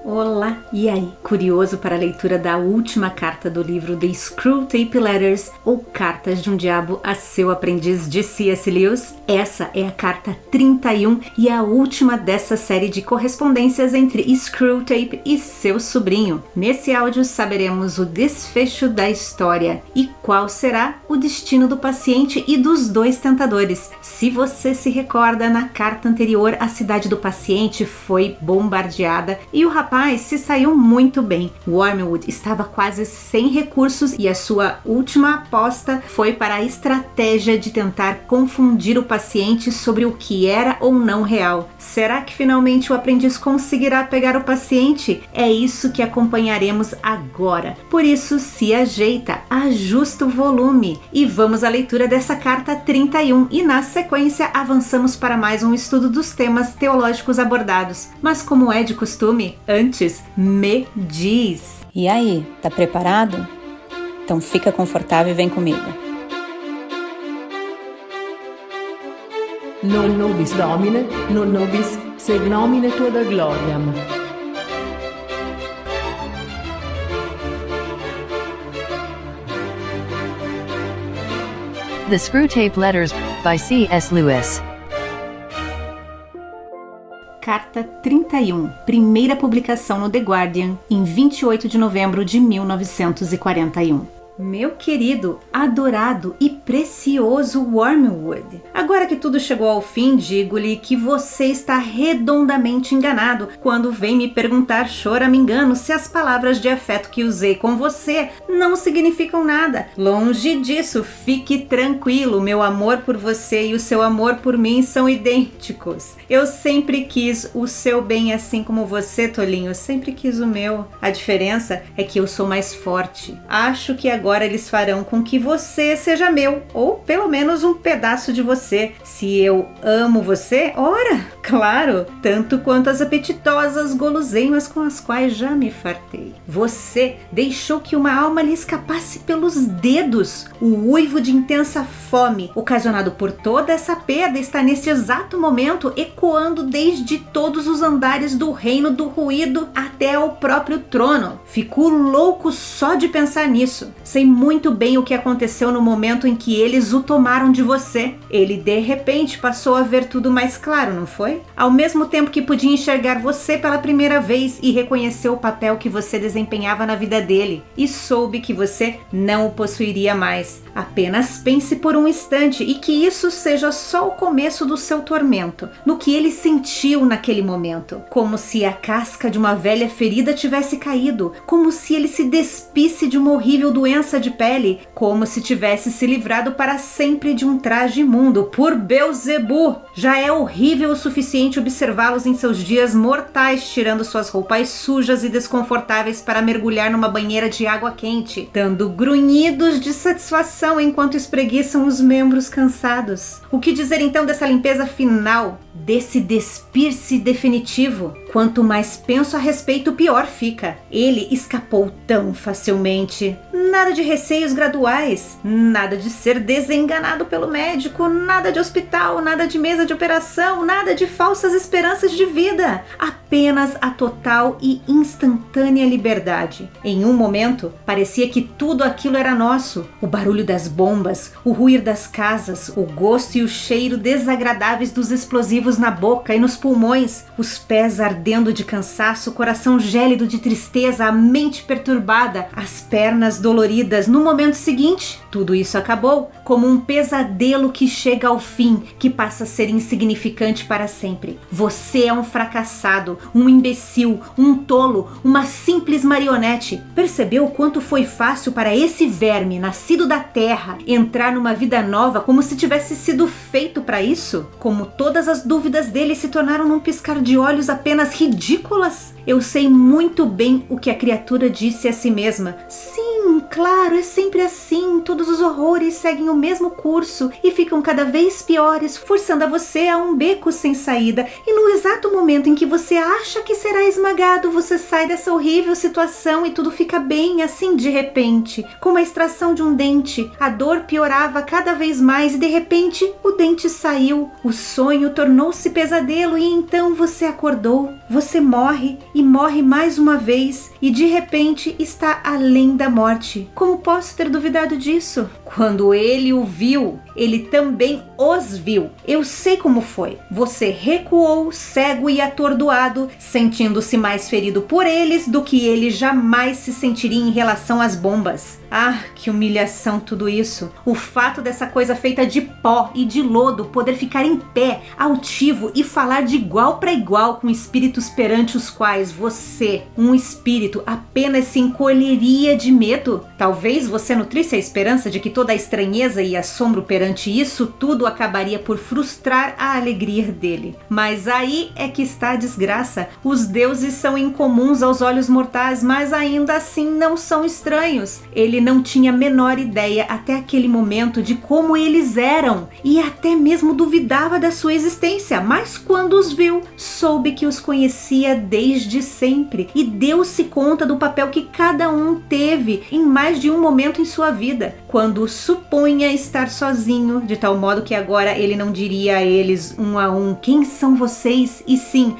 Olá! E aí, curioso para a leitura da última carta do livro The Screwtape Letters, ou Cartas de um Diabo a Seu Aprendiz, de C.S. Lewis? Essa é a carta 31 e a última dessa série de correspondências entre Screwtape e seu sobrinho. Nesse áudio saberemos o desfecho da história e qual será o destino do paciente e dos dois tentadores. Se você se recorda, na carta anterior a cidade do paciente foi bombardeada e o rapaz se saiu muito bem. Wormwood estava quase sem recursos e a sua última aposta foi para a estratégia de tentar confundir o paciente sobre o que era ou não real. Será que finalmente o aprendiz conseguirá pegar o paciente? É isso que acompanharemos agora. Por isso, se ajeita, ajusta o volume e vamos à leitura dessa carta 31 e na sequência avançamos para mais um estudo dos temas teológicos abordados. Mas como é de costume, antes, me diz. E aí, tá preparado? Então fica confortável e vem comigo. Non nobis Domine, non nobis sed nomine tua da gloriam. The Screwtape Letters, by C.S. Lewis. Carta 31, primeira publicação no The Guardian, em 28 de novembro de 1941. Meu querido, adorado e precioso Wormwood, agora que tudo chegou ao fim, digo-lhe que você está redondamente enganado quando vem me perguntar choramingando se as palavras de afeto que usei com você não significam nada. Longe disso, fique tranquilo, meu amor por você e o seu amor por mim são idênticos. Eu sempre quis o seu bem assim como você, tolinho, sempre quis o meu. A diferença é que eu sou mais forte. Acho que agora eles farão com que você seja meu, ou pelo menos um pedaço de você. Se eu amo você, ora, claro, tanto quanto as apetitosas guloseimas com as quais já me fartei. Você deixou que uma alma lhe escapasse pelos dedos. O uivo de intensa fome, ocasionado por toda essa perda, está nesse exato momento ecoando desde todos os andares do reino do ruído até ao próprio trono. Fico louco só de pensar nisso. Sei muito bem o que aconteceu no momento em que eles o tomaram de você. Ele de repente passou a ver tudo mais claro, não foi? Ao mesmo tempo que podia enxergar você pela primeira vez e reconheceu o papel que você desempenhava na vida dele, e soube que você não o possuiria mais. Apenas pense por um instante e que isso seja só o começo do seu tormento, no que ele sentiu naquele momento, como se a casca de uma velha ferida tivesse caído, como se ele se despisse de uma horrível doença de pele, como se tivesse se livrado para sempre de um traje imundo. Por Beelzebu! Já é horrível o suficiente observá-los em seus dias mortais, tirando suas roupas sujas e desconfortáveis para mergulhar numa banheira de água quente, dando grunhidos de satisfação enquanto espreguiçam os membros cansados. O que dizer então dessa limpeza final, desse despir-se definitivo? Quanto mais penso a respeito, pior fica. Ele escapou tão facilmente. Nada de receios graduais, nada de ser desenganado pelo médico, nada de hospital, nada de mesa de operação, nada de falsas esperanças de vida. Apenas a total e instantânea liberdade. Em um momento, parecia que tudo aquilo era nosso. O barulho das bombas, o ruir das casas, o gosto e o cheiro desagradáveis dos explosivos na boca e nos pulmões, os pés ardendo de cansaço, o coração gélido de tristeza, a mente perturbada, as pernas doloridas. No momento seguinte, tudo isso acabou, como um pesadelo que chega ao fim, que passa a ser insignificante para sempre. Você é um fracassado, um imbecil, um tolo, uma simples marionete. Percebeu o quanto foi fácil para esse verme, nascido da terra, entrar numa vida nova como se tivesse sido feito para isso? Como todas as dúvidas dele se tornaram num piscar de olhos apenas ridículas? Eu sei muito bem o que a criatura disse a si mesma. Sim, claro, é sempre assim. Todos os horrores seguem o mesmo curso e ficam cada vez piores, forçando a você a um beco sem saída. E no exato momento em que você acha que será esmagado, você sai dessa horrível situação e tudo fica bem, assim de repente. Como a extração de um dente, a dor piorava cada vez mais e de repente o dente saiu. O sonho tornou-se pesadelo e então você acordou. Você morre e morre mais uma vez e de repente está além da morte. Como posso ter duvidado disso? Quando ele o viu, ele também os viu. Eu sei como foi. Você recuou, cego e atordoado, sentindo-se mais ferido por eles do que ele jamais se sentiria em relação às bombas. Ah, que humilhação tudo isso. O fato dessa coisa feita de pó e de lodo poder ficar em pé, altivo e falar de igual para igual com espíritos perante os quais você, um espírito, apenas se encolheria de medo. Talvez você nutrisse a esperança de que toda a estranheza e assombro perante isso tudo acabaria por frustrar a alegria dele. Mas aí é que está a desgraça. Os deuses são incomuns aos olhos mortais, mas ainda assim não são estranhos. Ele não tinha a menor ideia até aquele momento de como eles eram e até mesmo duvidava da sua existência, mas quando os viu, soube que os conhecia desde sempre e deu-se conta do papel que cada um teve em mais de um momento em sua vida, quando supunha estar sozinho, de tal modo que agora ele não diria a eles um a um: quem são vocês? E sim,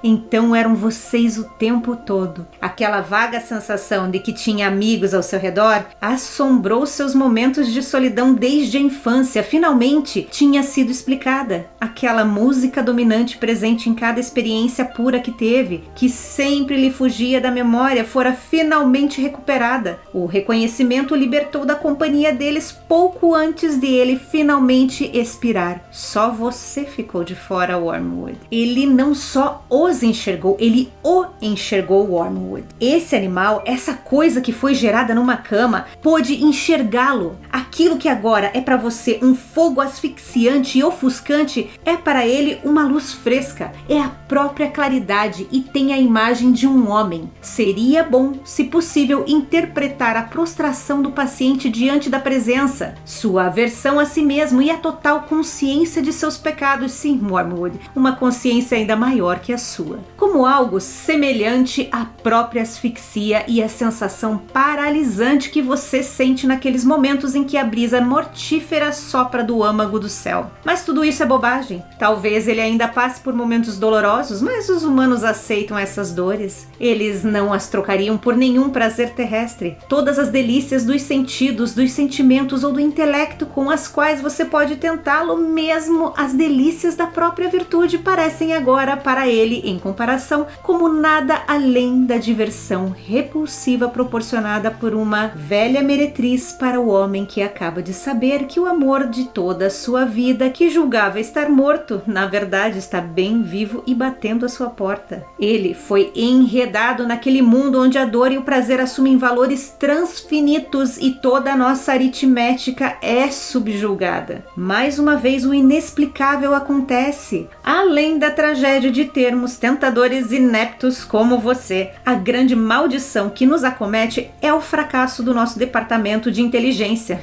então eram vocês o tempo todo. Aquela vaga sensação de que tinha amigos ao seu redor assombrou seus momentos de solidão desde a infância. Finalmente tinha sido explicada. Aquela música dominante presente em cada experiência pura que teve, que sempre lhe fugia da memória, fora finalmente recuperada. O reconhecimento o libertou da companhia deles pouco antes de ele finalmente expirar. Só você ficou de fora, Wormwood. Ele não só os enxergou, ele o enxergou, Wormwood. Esse animal, essa coisa que foi gerada numa cama, pôde enxergá-lo. Aquilo que agora é para você um fogo asfixiante e ofuscante é para ele uma luz fresca, é a própria claridade e tem a imagem de um homem. Seria bom, se possível, interpretar a prostração do paciente diante da presença, sua aversão a si mesmo e a total consciência de seus pecados, sim, Wormwood, uma consciência ainda maior que a sua, como algo semelhante à própria asfixia e a sensação paralisante que você sente naqueles momentos em que a brisa mortífera sopra do âmago do céu. Mas tudo isso é bobagem. Talvez ele ainda passe por momentos dolorosos, mas os humanos aceitam essas dores. Eles não as trocariam por nenhum prazer terrestre. Todas as delícias dos sentidos, dos sentimentos ou do intelecto com as quais você pode tentá-lo, mesmo as delícias da própria virtude, parecem agora para ele, em comparação, como nada além da diversão repulsiva proporcionada por uma velha meretriz para o homem que acaba de saber que o amor de toda a sua vida, que julgava estar morto, na verdade está bem vivo e batendo à sua porta. Ele foi enredado naquele mundo onde a dor e o prazer assumem valores transfinitos e toda a nossa aritmética é subjulgada. Mais uma vez o inexplicável acontece. Além da tragédia de termos tentadores ineptos como você, a grande maldição que nos acomete é o fracasso do nosso departamento de inteligência.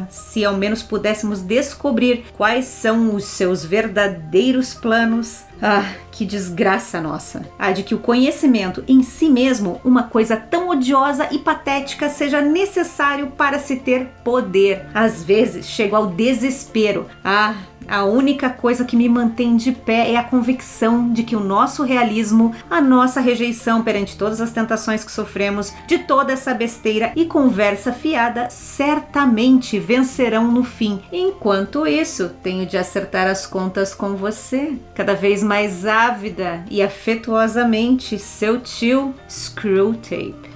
Se ao menos pudéssemos descobrir quais são os seus verdadeiros planos. Que desgraça nossa. A de que o conhecimento em si mesmo, uma coisa tão odiosa e patética, seja necessário para se ter poder. Às vezes chego ao desespero. A única coisa que me mantém de pé é a convicção de que o nosso realismo, a nossa rejeição perante todas as tentações que sofremos, de toda essa besteira e conversa fiada, certamente vencerão no fim. Enquanto isso, tenho de acertar as contas com você, cada vez mais ávida e afetuosamente, seu tio Screwtape.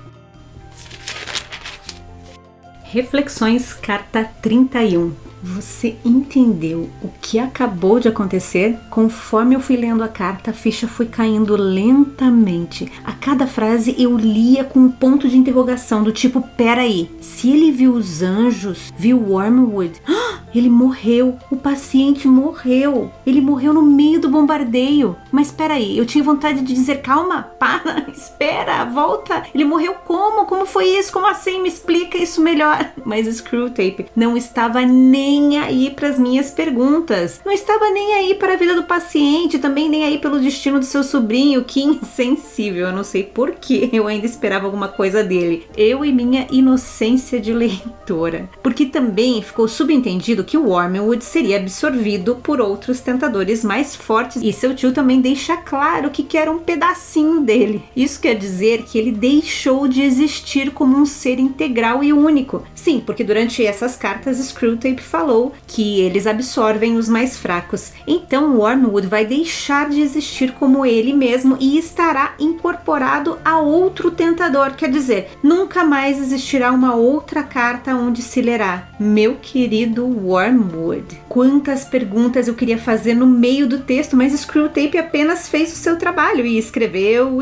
Reflexões, carta 31. Você entendeu o que acabou de acontecer? Conforme eu fui lendo a carta, a ficha foi caindo lentamente. A cada frase eu lia com um ponto de interrogação do tipo: peraí, se ele viu os anjos, viu Wormwood, Ele morreu. O paciente morreu. Ele morreu no meio do bombardeio. Mas espera aí, eu tinha vontade de dizer, calma, para, espera, volta. Ele morreu como? Como foi isso? Como assim? Me explica isso melhor. Mas Screwtape não estava nem aí para as minhas perguntas. Não estava nem aí para a vida do paciente, também nem aí pelo destino do seu sobrinho. Que insensível, eu não sei por que eu ainda esperava alguma coisa dele. Eu e minha inocência de leitora. Porque também ficou subentendido que o Wormwood seria absorvido por outros tentadores mais fortes e seu tio também deixa claro que quer um pedacinho dele. Isso quer dizer que ele deixou de existir como um ser integral e único. Sim, porque durante essas cartas Screwtape falou que eles absorvem os mais fracos. Então Wormwood vai deixar de existir como ele mesmo e estará incorporado a outro tentador. Quer dizer, nunca mais existirá uma outra carta onde se lerá: meu querido Wormwood. Quantas perguntas eu queria fazer no meio do texto, mas Screwtape apenas fez o seu trabalho e escreveu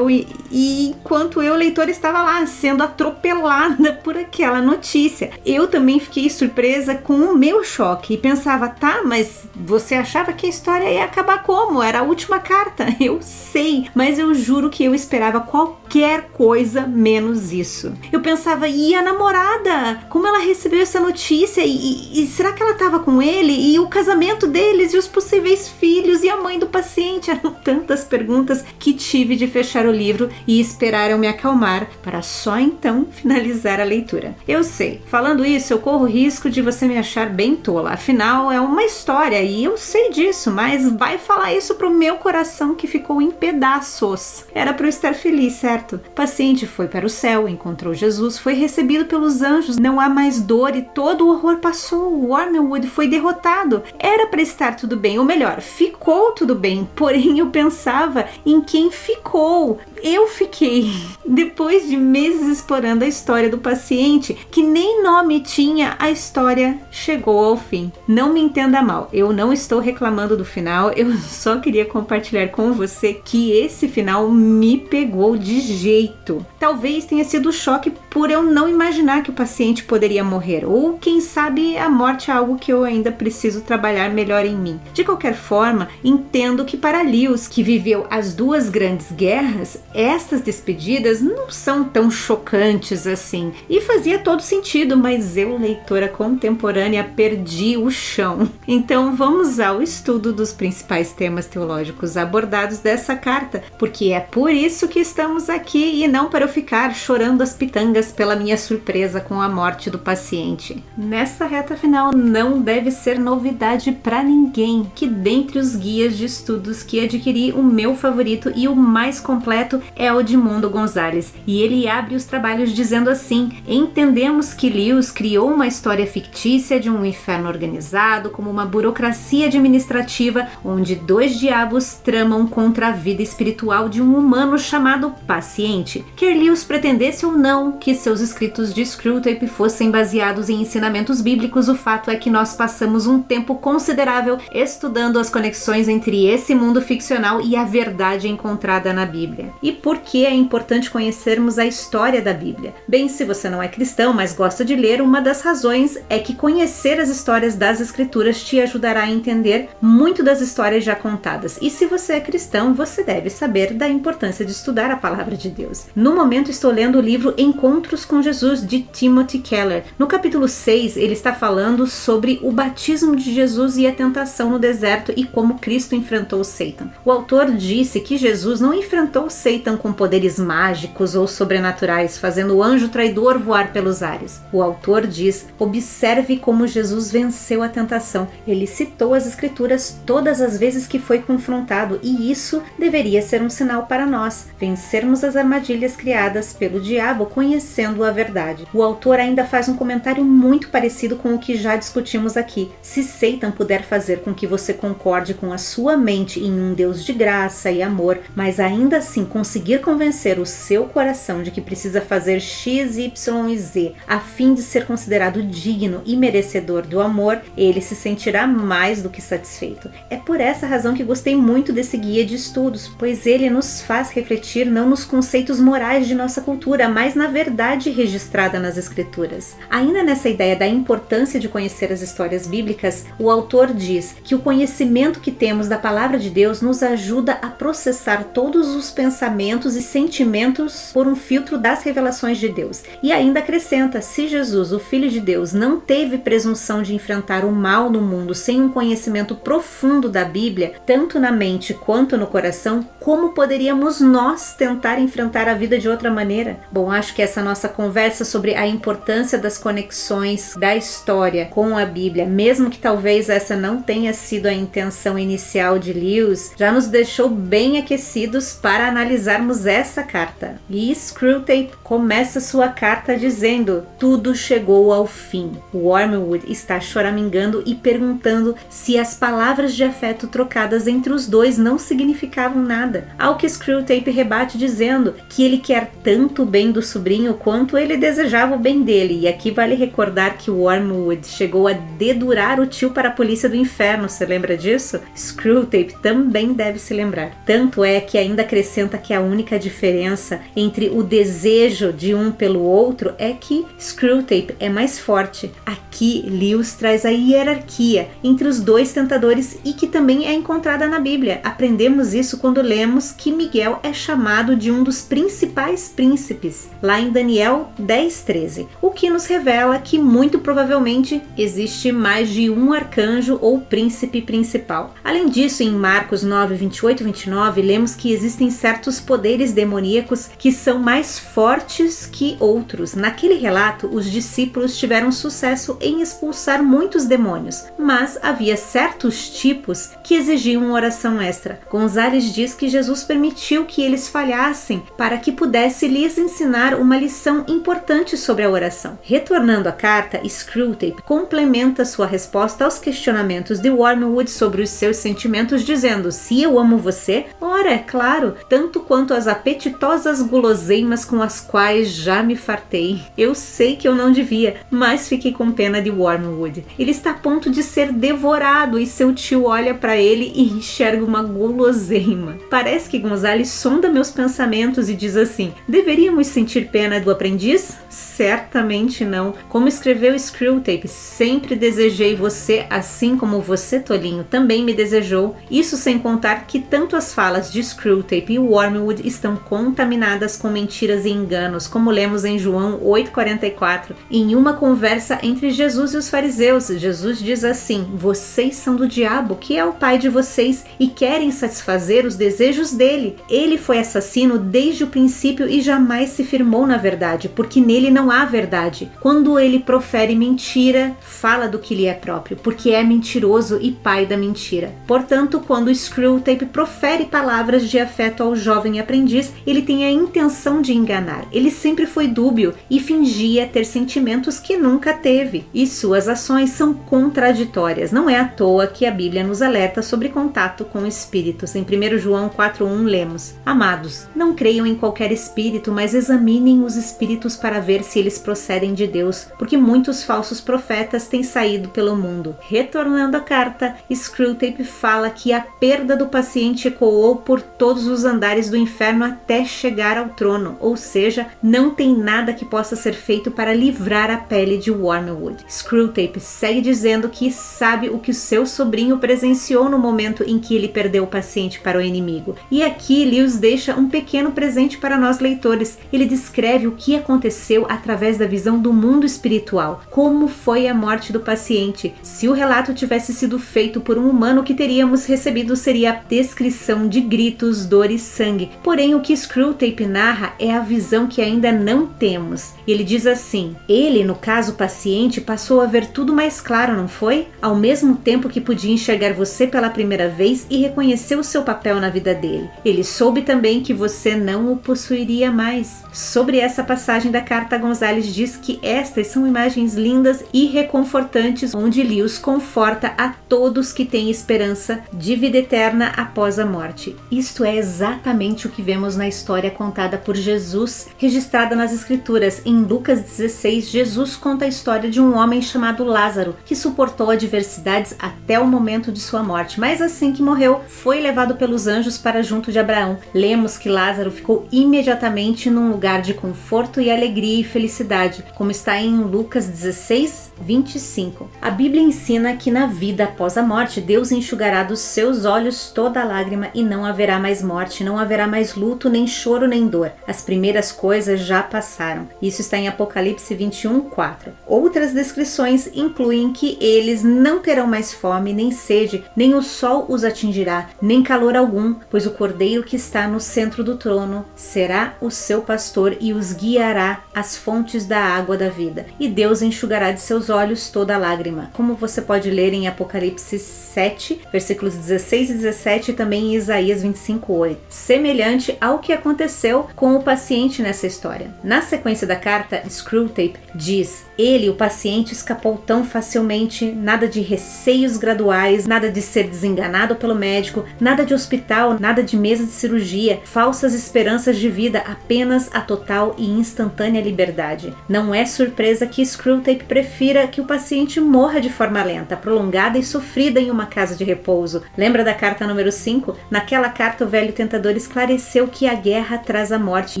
e enquanto eu, leitora, estava lá sendo atropelada por aquela notícia. Eu também fiquei surpresa com o meu choque e pensava, tá, mas você achava que a história ia acabar como? Era a última carta. Eu sei, mas eu juro que eu esperava qualquer coisa menos isso. Eu pensava, e a namorada? Como ela recebeu essa notícia? E será que ela estava com ele? E o casamento deles? E os possíveis filhos? E a mãe do paciente? Eram tantas perguntas que tive de fechar o livro e esperar eu me acalmar para só então finalizar a leitura. Eu sei, falando isso eu corro o risco de você me achar bem tola. Afinal, é uma história e eu sei disso, mas vai falar isso pro meu coração que ficou em pedaços. Era para eu estar feliz, certo? O paciente foi para o céu, encontrou Jesus, foi recebido pelos anjos, não há mais dor e todo o horror passou. O Wormwood foi derrotado. Era para estar tudo bem, ou melhor, ficou tudo bem, porém eu pensava em quem ficou. Eu fiquei. Depois de meses explorando a história do paciente, que nem nome tinha, a história chegou ao fim. Não me entenda mal, eu não estou reclamando do final, eu só queria compartilhar com você que esse final me pegou de jeito. Talvez tenha sido o choque por eu não imaginar que o paciente poderia morrer, ou quem sabe a morte é algo que eu ainda preciso trabalhar melhor em mim. De qualquer forma, entendo que para Lewis, que viveu as duas grandes guerras, essas despedidas não são tão chocantes assim. E fazia todo sentido, mas eu, leitora contemporânea, perdi o chão. Então vamos ao estudo dos principais temas teológicos abordados dessa carta, porque é por isso que estamos aqui e não para eu ficar chorando as pitangas pela minha surpresa com a morte do paciente. Nessa reta final não deve ser novidade para ninguém que dentre os guias de estudos que adquiri, o meu favorito e o mais completo é o de Mundo Gonzalez, e ele abre os trabalhos dizendo assim: entendemos que Lewis criou uma história fictícia de um inferno organizado como uma burocracia administrativa onde dois diabos tramam contra a vida espiritual de um humano chamado paciente. Quer Lewis pretendesse ou não que seus escritos de Screwtape fossem baseados em ensinamentos bíblicos, o fato é que nós passamos um tempo considerável estudando as conexões entre esse mundo ficcional e a verdade encontrada na Bíblia. E por que é importante conhecermos a história da Bíblia? Bem, se você não é cristão, mas gosta de ler, uma das razões é que conhecer as histórias das Escrituras te ajudará a entender muito das histórias já contadas. E se você é cristão, você deve saber da importância de estudar a Palavra de Deus. No momento estou lendo o livro Encontros com Jesus, de Timothy Keller. No capítulo 6, ele está falando sobre o batismo de Jesus e a tentação no deserto e como Cristo enfrentou Satan. O autor disse que Jesus não enfrentou Satan com poderes mágicos ou sobrenaturais, fazendo o anjo traidor voar pelos ares. O autor diz: observe como Jesus venceu a tentação. Ele citou as Escrituras todas as vezes que foi confrontado, e isso deveria ser um sinal para nós, vencermos as armadilhas criadas pelo diabo conhecendo a verdade. O autor ainda faz um comentário muito parecido com o que já discutimos aqui. Se Satan puder fazer com que você concorde com a sua mente em um Deus de graça e amor, mas ainda assim conseguir convencer o seu coração de que precisa fazer X, Y e Z a fim de ser considerado digno e merecedor do amor, ele se sentirá mais do que satisfeito. É por essa razão que gostei muito desse guia de estudos, pois ele nos faz refletir não nos conceitos morais de nossa cultura, mas na verdade registrada nas Escrituras. Ainda nessa ideia da importância importância de conhecer as histórias bíblicas, o autor diz que o conhecimento que temos da palavra de Deus nos ajuda a processar todos os pensamentos e sentimentos por um filtro das revelações de Deus. E ainda acrescenta, se Jesus, o Filho de Deus, não teve presunção de enfrentar o mal no mundo sem um conhecimento profundo da Bíblia, tanto na mente quanto no coração, como poderíamos nós tentar enfrentar a vida de outra maneira? Bom, acho que essa nossa conversa sobre a importância das conexões da história com a Bíblia, mesmo que talvez essa não tenha sido a intenção inicial de Lewis, já nos deixou bem aquecidos para analisarmos essa carta. E Screwtape começa sua carta dizendo: tudo chegou ao fim. Wormwood está choramingando e perguntando se as palavras de afeto trocadas entre os dois não significavam nada, ao que Screwtape rebate dizendo que ele quer tanto o bem do sobrinho quanto ele desejava o bem dele. E aqui vale recordar que Wormwood chegou a dedurar o tio para a polícia do inferno, você lembra disso? Screwtape também deve se lembrar. Tanto é que ainda acrescenta que a única diferença entre o desejo de um pelo outro é que Screwtape é mais forte. Aqui Lewis traz a hierarquia entre os dois tentadores e que também é encontrada na Bíblia. Aprendemos isso quando lemos que Miguel é chamado de um dos principais príncipes, lá em Daniel 10:13, o que nos revela que muito provavelmente existe mais de um arcanjo ou príncipe principal. Além disso, em Marcos 9:28-29, lemos que existem certos poderes demoníacos que são mais fortes que outros. Naquele relato, os discípulos tiveram sucesso em expulsar muitos demônios, mas havia certos tipos que exigiam uma oração extra. Gonzalez diz que Jesus permitiu que eles falhassem para que pudesse lhes ensinar uma lição importante sobre a oração. Retornando à carta, Screwtape complementa sua resposta aos questionamentos de Wormwood sobre os seus sentimentos, dizendo: se eu amo você, ora, é claro, tanto quanto as apetitosas guloseimas com as quais já me fartei. Eu sei que eu não devia, mas fiquei com pena de Wormwood. Ele está a ponto de ser devorado e seu tio olha para ele e enxerga uma guloseima. Parece que Gonzalez sonda meus pensamentos e diz assim: deveríamos sentir pena do aprendiz? Certamente não. Como escreveu Screwtape, sempre desejei você assim como você, tolinho, também me desejou. Isso sem contar que tanto as falas de Screwtape e Wormwood estão contaminadas com mentiras e enganos, como lemos em João 8:44. Em uma conversa entre Jesus e os fariseus, Jesus diz assim: vocês são do diabo, que é o pai de vocês, e querem satisfazer os desejos dele. Ele foi assassino desde o princípio e jamais se firmou na verdade, porque nele não há verdade. Quando ele profere mentira, fala do que lhe é próprio, porque é mentiroso e pai da mentira. Portanto, quando Screwtape profere palavras de afeto ao jovem aprendiz, ele tem a intenção de enganar. Ele sempre foi dúbio e fingia ter sentimentos que nunca teve. E suas ações são contraditórias. Não é à toa que a Bíblia nos alerta sobre contato com espíritos. Em 1 João 4:1 lemos: amados, não creiam em qualquer espírito, mas examinem os espíritos para ver se eles procedem de Deus, porque muitos falsos profetas têm saído pelo mundo. Retornando à carta, Screwtape fala que a perda do paciente ecoou por todos os andares do inferno até chegar ao trono, ou seja, não tem nada que possa ser feito para livrar a pele de Wormwood. Screwtape segue dizendo que sabe o que o seu sobrinho presenciou no momento em que ele perdeu o paciente para o inimigo. E aqui Lewis deixa um pequeno presente para nós leitores. Ele descreve o que aconteceu através da visão do mundo espiritual, como foi a morte do paciente. Se o relato tivesse sido feito por um humano, o que teríamos recebido seria a descrição de gritos, dor e sangue. Porém, o que Screwtape narra é a visão que ainda não temos. Ele diz assim: ele, no caso o paciente, passou a ver tudo mais claro, não foi? Ao mesmo tempo que podia enxergar você pela primeira vez e reconhecer o seu papel na vida dele. Ele soube também que você não o possuiria mais. Sobre essa passagem da carta, Gonzalez diz que estas são imagens lindas e reconfortantes, onde Lewis conforta a todos que têm esperança de vida eterna após a morte. Isto é exatamente o que vemos na história contada por Jesus, registrada nas Escrituras. Em Lucas 16, Jesus conta a história de um homem chamado Lázaro, que suportou adversidades até o momento de sua morte, mas assim que morreu, foi levado pelos anjos para junto de Abraão. Lemos que Lázaro ficou imediatamente num lugar de conforto e alegria e felicidade, como está em Lucas 16, 25. A Bíblia ensina que na vida após a morte, Deus enxugará dos seus olhos toda lágrima e não haverá mais morte, não haverá mais luto, nem choro, nem dor. As primeiras coisas já passaram. Isso está em Apocalipse 21, 4. Outras descrições incluem que eles não terão mais fome, nem sede, nem o sol os atingirá, nem calor algum, pois o Cordeiro que está no centro do trono será o seu pastor e os guiará às fontes da água da vida. E Deus enxugará de seus olhos toda lágrima, como você pode ler em Apocalipse 7, versículos 16 e 17 e também em Isaías 25, 8. Semelhante ao que aconteceu com o paciente nessa história. Na sequência da carta, Screwtape diz: ele, o paciente, escapou tão facilmente, nada de receios graduais, nada de ser desenganado pelo médico, nada de hospital, nada de mesa de cirurgia, falsas esperanças de vida, apenas a total e instantânea liberdade. Não é surpresa que Screwtape prefira que o paciente morra de forma lenta, prolongada e sofrida em uma casa de repouso. Lembra da carta número 5? Naquela carta, o velho tentador esclareceu que a guerra traz a morte,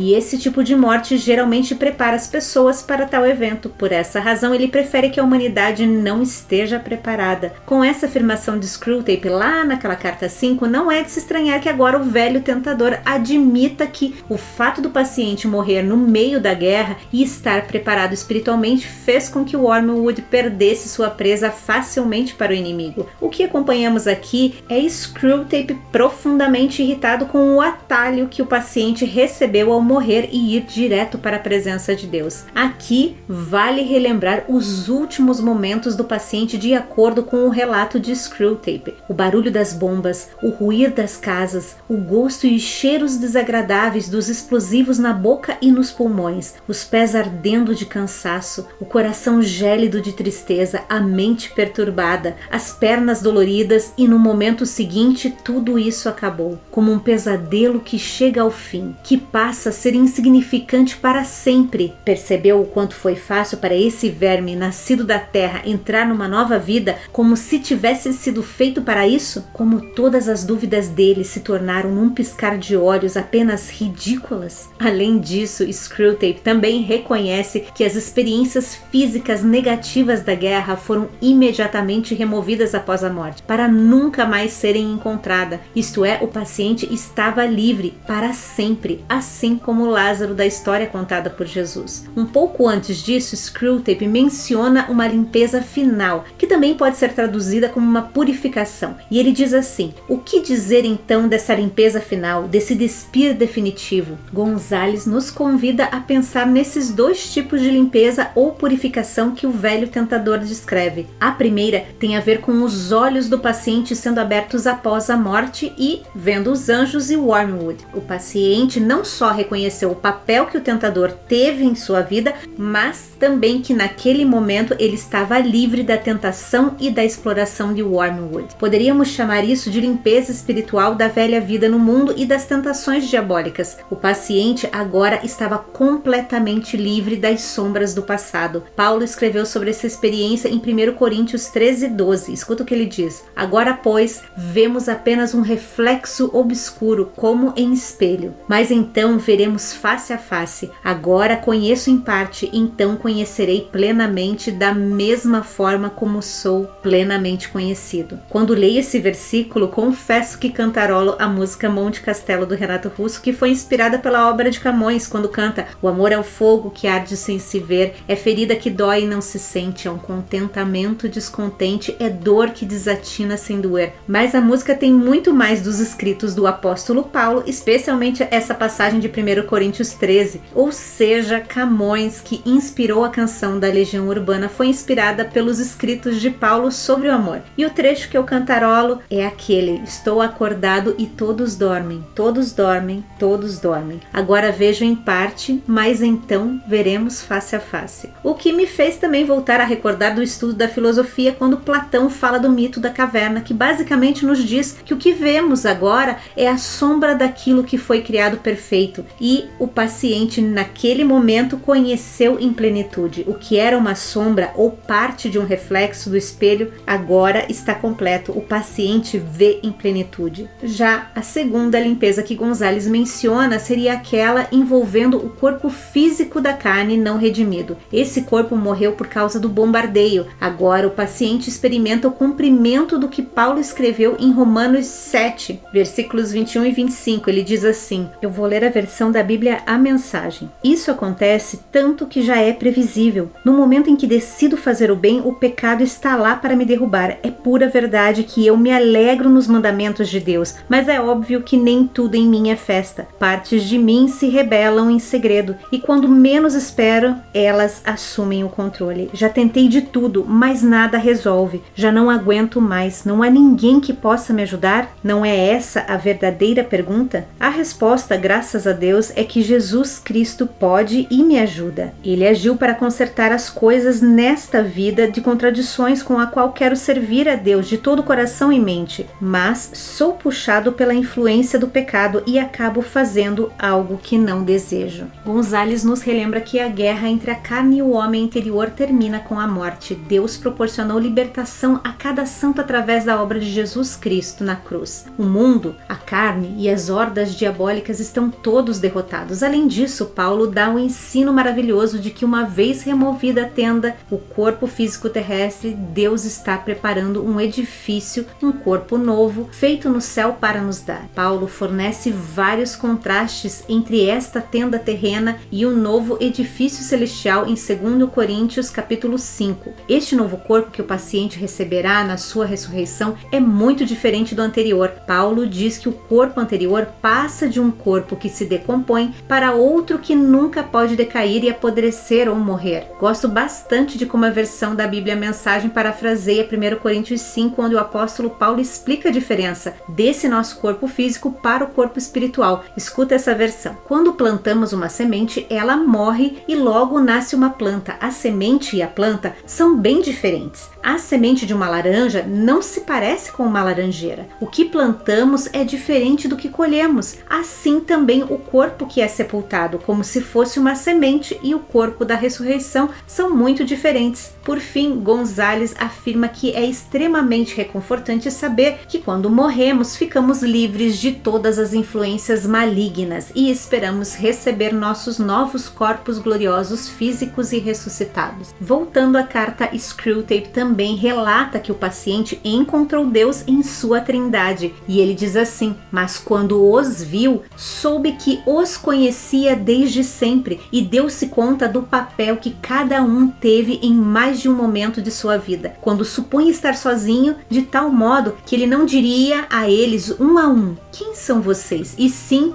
e esse tipo de morte geralmente prepara as pessoas para tal evento. Por essa razão, ele prefere que a humanidade não esteja preparada. Com essa afirmação de Screwtape lá naquela carta 5, não é de se estranhar que agora o velho tentador admita que o fato do paciente morrer no meio da guerra e estar preparado espiritualmente fez com que Wormwood perdesse sua presa facilmente para o inimigo. O que acompanhamos aqui é Screwtape profundamente irritado com o atalho que o paciente recebeu ao morrer e ir direto para a presença de Deus. Aqui vale relembrar os últimos momentos do paciente de acordo com o relato de Screwtape. O barulho das bombas, o ruir das casas, o gosto e cheiros desagradáveis dos explosivos na boca e nos pulmões, os pés ardendo de cansaço, o coração gélido de tristeza, a mente perturbada, as pernas doloridas e no momento seguinte tudo isso acabou, como um pesadelo que chega ao fim, que passa a ser insignificante para sempre. Percebeu o quanto foi fácil para esse verme nascido da terra entrar numa nova vida, como se tivesse sido feito para isso? Como todas as dúvidas dele se tornaram num piscar de olhos apenas ridículas? Além disso, Screwtape também reconhece que as experiências físicas negativas da guerra foram imediatamente removidas após a morte, para nunca mais serem encontradas. Isto é, o paciente estava livre para sempre, assim como Lázaro da história contada por Jesus. Um pouco antes disso, Screwtape menciona uma limpeza final, que também pode ser traduzida como uma purificação. E ele diz assim: o que dizer então dessa limpeza final, desse despir definitivo? Gonzalez nos convida a pensar nesses dois tipos de limpeza ou purificação que o velho tentador descreve. A primeira tem a ver com os olhos do paciente sendo abertos após a morte e vendo os anjos e Wormwood. O paciente não só reconheceu o papel que o tentador teve em sua vida, mas também que naquele momento ele estava livre da tentação e da exploração de Wormwood. Poderíamos chamar isso de limpeza espiritual da velha vida no mundo e das tentações diabólicas. O paciente agora estava completamente livre das sombras do passado. Paulo escreveu sobre essa experiência em 1 Coríntios 13:12. Escuta o que ele diz: agora, pois, vemos apenas um reflexo obscuro, como em espelho. Mas então veremos face a face. Agora conheço em parte, então conhecerei plenamente, da mesma forma como sou plenamente conhecido. Quando leio esse versículo, confesso que cantarolo a música Monte Castelo do Renato Russo, que foi inspirada pela obra de Camões, quando canta: o amor é o fogo que arde sem se ver, é ferida que dói e não se sente, é um contentamento descontente, é dor que desatina sem doer. Mas a música tem muito mais dos escritos do apóstolo Paulo, especialmente essa passagem de 1 Coríntios 13, ou seja, Camões, que inspirou a canção da Legião Urbana, foi inspirada pelos escritos de Paulo sobre o amor. E o trecho que eu cantarolo é aquele: estou acordado e todos dormem, todos dormem, todos dormem. Agora vejo em parte, mas então veremos face a face. O que me fez também voltar a recordar do estudo da filosofia quando Platão fala do mito da caverna, que basicamente nos diz que o que vemos agora é a sombra daquilo que foi criado perfeito, e o paciente naquele momento conheceu em plenitude. O que era uma sombra ou parte de um reflexo do espelho agora está completo. O paciente vê em plenitude. Já a segunda limpeza que Gonzalez menciona seria aquela envolvendo o corpo físico da carne não redimido. Esse corpo morreu por causa do bombardeio. Agora o paciente experimenta o cumprimento do que Paulo escreveu em Romanos 7, versículos 21 e 25. Ele diz assim, eu vou ler a versão da Bíblia A Mensagem. Isso acontece tanto que já é previsível. No momento em que decido fazer o bem, o pecado está lá para me derrubar. É pura verdade que eu me alegro nos mandamentos de Deus, mas é óbvio que nem tudo em mim é festa. Partes de mim se rebelam em segredo e quando menos espero, elas assumem o controle. Já tentei de tudo, mas nada resolve. Já não aguento mais. Não há ninguém que possa me ajudar? Não é essa a verdadeira pergunta? A resposta, graças a Deus, é que Jesus Cristo pode e me ajuda. Ele agiu para consertar as coisas nesta vida de contradições com a qual quero servir a Deus de todo o coração e mente, mas sou puxado pela influência do pecado e acabo fazendo algo que não desejo. Gonzales nos relembra que a guerra entre a carne e o homem interior termina com a morte. Deus proporcionou libertação a cada santo através da obra de Jesus Cristo na cruz. O mundo, a carne e as hordas diabólicas estão todos derrotados. Além disso, Paulo dá um ensino maravilhoso de que uma vez removida a tenda, o corpo físico terrestre, Deus está preparando um edifício, um corpo novo, feito no céu para nos dar. Paulo fornece vários contrastes entre esta tenda terrena e o novo edifício celestial em 2 Coríntios capítulo 5. Este novo corpo que o paciente receberá na sua ressurreição é muito diferente do anterior. Paulo diz que o corpo anterior passa de um corpo que se decompõe para outro que nunca pode decair e apodrecer ou morrer. Gosto bastante de como a versão da Bíblia Mensagem parafraseia 1 Coríntios 5, onde o apóstolo Paulo explica a diferença desse nosso corpo físico para o corpo espiritual. Escuta essa versão. Quando plantamos uma semente, ela morre e logo nasce uma planta. A semente e a planta são bem diferentes. A semente de uma laranja não se parece com uma laranjeira. O que plantamos é diferente do que colhemos. Assim também o corpo que é sepultado, como se fosse uma semente, e o corpo da ressurreição são muito diferentes. Por fim, Gonzales afirma que é extremamente reconfortante saber que quando morremos, ficamos livres de todas as influências malignas e esperamos receber nossos novos corpos gloriosos físicos e ressuscitados. Voltando à carta, Screwtape também relata que o paciente encontrou Deus em sua trindade e ele diz assim, mas quando os viu, soube que os conhecia desde sempre e deu-se conta do papel que cada um teve em mais de um momento de sua vida, quando supõe estar sozinho, de tal modo que ele não diria a eles um a um, quem são vocês? E sim,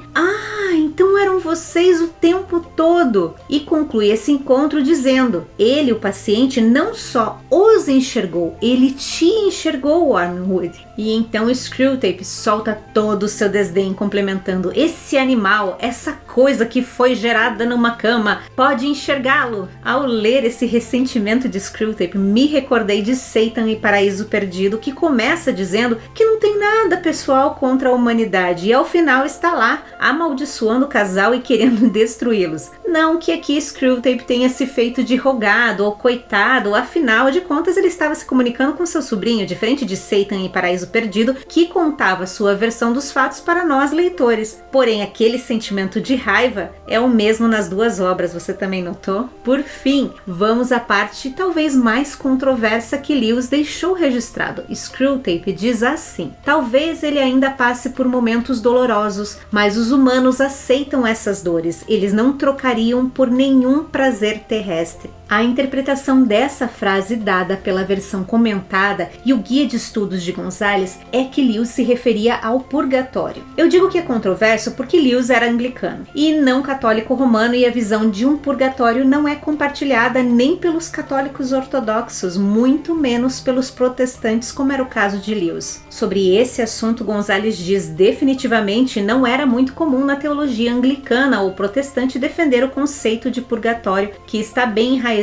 então eram vocês o tempo todo. E conclui esse encontro dizendo, ele, o paciente, não só os enxergou, ele te enxergou, Wormwood. E então Screwtape solta todo o seu desdém complementando, esse animal, essa coisa que foi gerada numa cama, pode enxergá-lo. Ao ler esse ressentimento de Screwtape, me recordei de Satan e Paraíso Perdido, que começa dizendo que não tem nada pessoal contra a humanidade e ao final está lá, amaldiçoando o casal e querendo destruí-los. Não que aqui Screwtape tenha se feito de rogado ou coitado, afinal de contas ele estava se comunicando com seu sobrinho, diferente de Satan e Paraíso Perdido, que contava sua versão dos fatos para nós leitores. Porém, aquele sentimento de raiva é o mesmo nas duas obras, você também notou? Por fim, vamos à parte talvez mais controversa que Lewis deixou registrado. Screwtape diz assim, talvez ele ainda passe por momentos dolorosos, mas os humanos aceitam essas dores, eles não trocariam por nenhum prazer terrestre. A interpretação dessa frase dada pela versão comentada e o guia de estudos de Gonzales é que Lewis se referia ao purgatório. Eu digo que é controverso porque Lewis era anglicano e não católico romano e a visão de um purgatório não é compartilhada nem pelos católicos ortodoxos, muito menos pelos protestantes, como era o caso de Lewis. Sobre esse assunto, Gonzales diz definitivamente não era muito comum na teologia anglicana ou protestante defender o conceito de purgatório, que está bem enraizado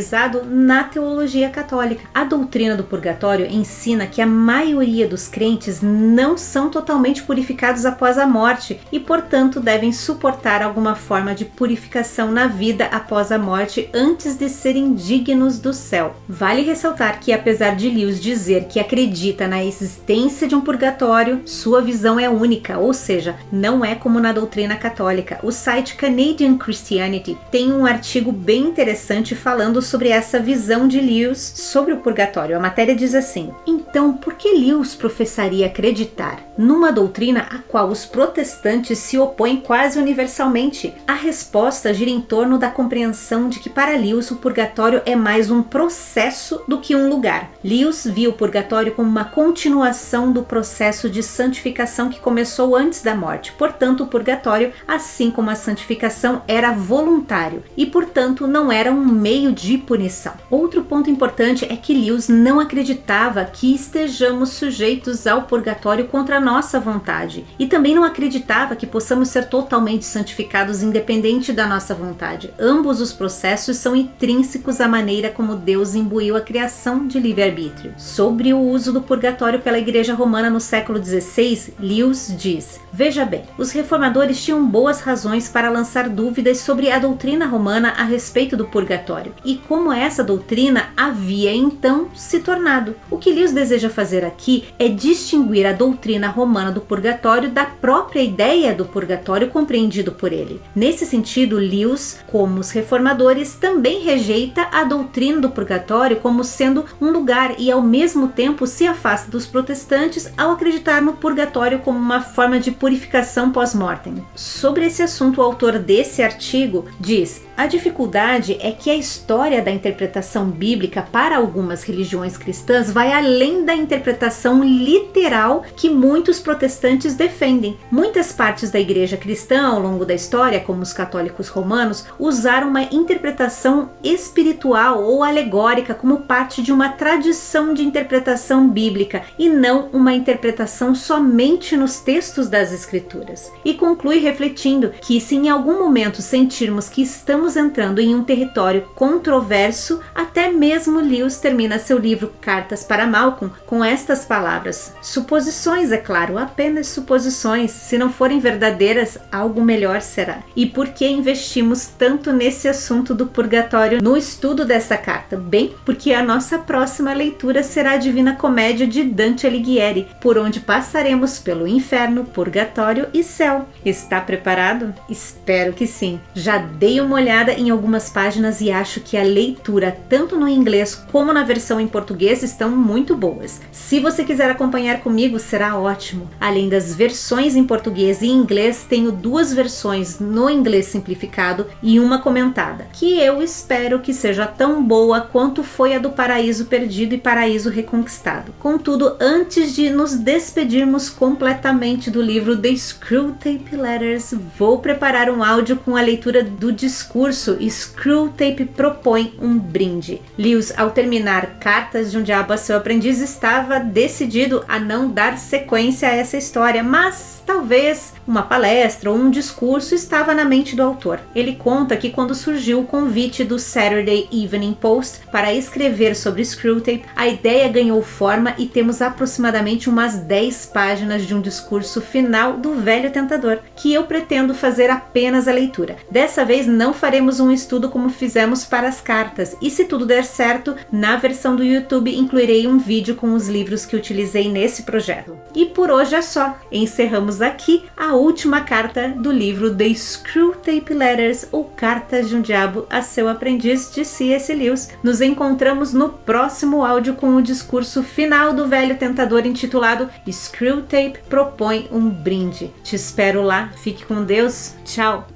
na teologia católica. A doutrina do purgatório ensina que a maioria dos crentes não são totalmente purificados após a morte e, portanto, devem suportar alguma forma de purificação na vida após a morte antes de serem dignos do céu. Vale ressaltar que, apesar de Lewis dizer que acredita na existência de um purgatório, sua visão é única, ou seja, não é como na doutrina católica. O site Canadian Christianity tem um artigo bem interessante falando sobre essa visão de Lewis sobre o purgatório. A matéria diz assim: então, por que Lewis professaria acreditar numa doutrina a qual os protestantes se opõem quase universalmente? A resposta gira em torno da compreensão de que para Lewis o purgatório é mais um processo do que um lugar. Lewis via o purgatório como uma continuação do processo de santificação que começou antes da morte. Portanto, o purgatório, assim como a santificação, era voluntário e, portanto, não era um meio de punição. Outro ponto importante é que Lewis não acreditava que estejamos sujeitos ao purgatório contra a nossa vontade e também não acreditava que possamos ser totalmente santificados independente da nossa vontade. Ambos os processos são intrínsecos à maneira como Deus imbuiu a criação de livre-arbítrio. Sobre o uso do purgatório pela Igreja Romana no século XVI, Lewis diz: veja bem, os reformadores tinham boas razões para lançar dúvidas sobre a doutrina romana a respeito do purgatório e como essa doutrina havia então se tornado. O que Lewis deseja fazer aqui é distinguir a doutrina romana do purgatório da própria ideia do purgatório compreendido por ele. Nesse sentido, Lewis, como os reformadores, também rejeita a doutrina do purgatório como sendo um lugar e ao mesmo tempo se afasta dos protestantes ao acreditar no purgatório como uma forma de purificação pós-mortem. Sobre esse assunto, o autor desse artigo diz: a dificuldade é que a história da interpretação bíblica para algumas religiões cristãs vai além da interpretação literal que muitos protestantes defendem. Muitas partes da igreja cristã ao longo da história, como os católicos romanos, usaram uma interpretação espiritual ou alegórica como parte de uma tradição de interpretação bíblica e não uma interpretação somente nos textos das escrituras. E conclui refletindo que se em algum momento sentirmos que estamos entrando em um território controverso, até mesmo Lewis termina seu livro Cartas para Malcolm com estas palavras: suposições, é claro, apenas suposições, se não forem verdadeiras, algo melhor será. E por que investimos tanto nesse assunto do purgatório no estudo dessa carta? Bem, porque a nossa próxima leitura será a Divina Comédia de Dante Alighieri, por onde passaremos pelo inferno, purgatório e céu. Está preparado? Espero que sim. Já dei uma olhada em algumas páginas e acho que a leitura, tanto no inglês como na versão em português, estão muito boas. Se você quiser acompanhar comigo, será ótimo. Além das versões em português e inglês, tenho duas versões no inglês simplificado e uma comentada, que eu espero que seja tão boa quanto foi a do Paraíso Perdido e Paraíso Reconquistado. Contudo, antes de nos despedirmos completamente do livro The Screwtape Letters, vou preparar um áudio com a leitura do discurso Screwtape propõe um brinde. Lewis, ao terminar Cartas de um Diabo a Seu Aprendiz, estava decidido a não dar sequência a essa história, mas talvez uma palestra ou um discurso estava na mente do autor. Ele conta que quando surgiu o convite do Saturday Evening Post para escrever sobre Screwtape, a ideia ganhou forma e temos aproximadamente umas 10 páginas de um discurso final do velho tentador, que eu pretendo fazer apenas a leitura. Dessa vez não faremos um estudo como fizemos para as cartas, e se tudo der certo, na versão do YouTube incluirei um vídeo com os livros que utilizei nesse projeto. E por hoje é só. Encerramos aqui a última carta do livro The Screwtape Letters, ou Cartas de um Diabo a Seu Aprendiz, de C.S. Lewis. Nos encontramos no próximo áudio com o discurso final do velho tentador intitulado Screwtape propõe um brinde. Te espero lá. Fique com Deus. Tchau!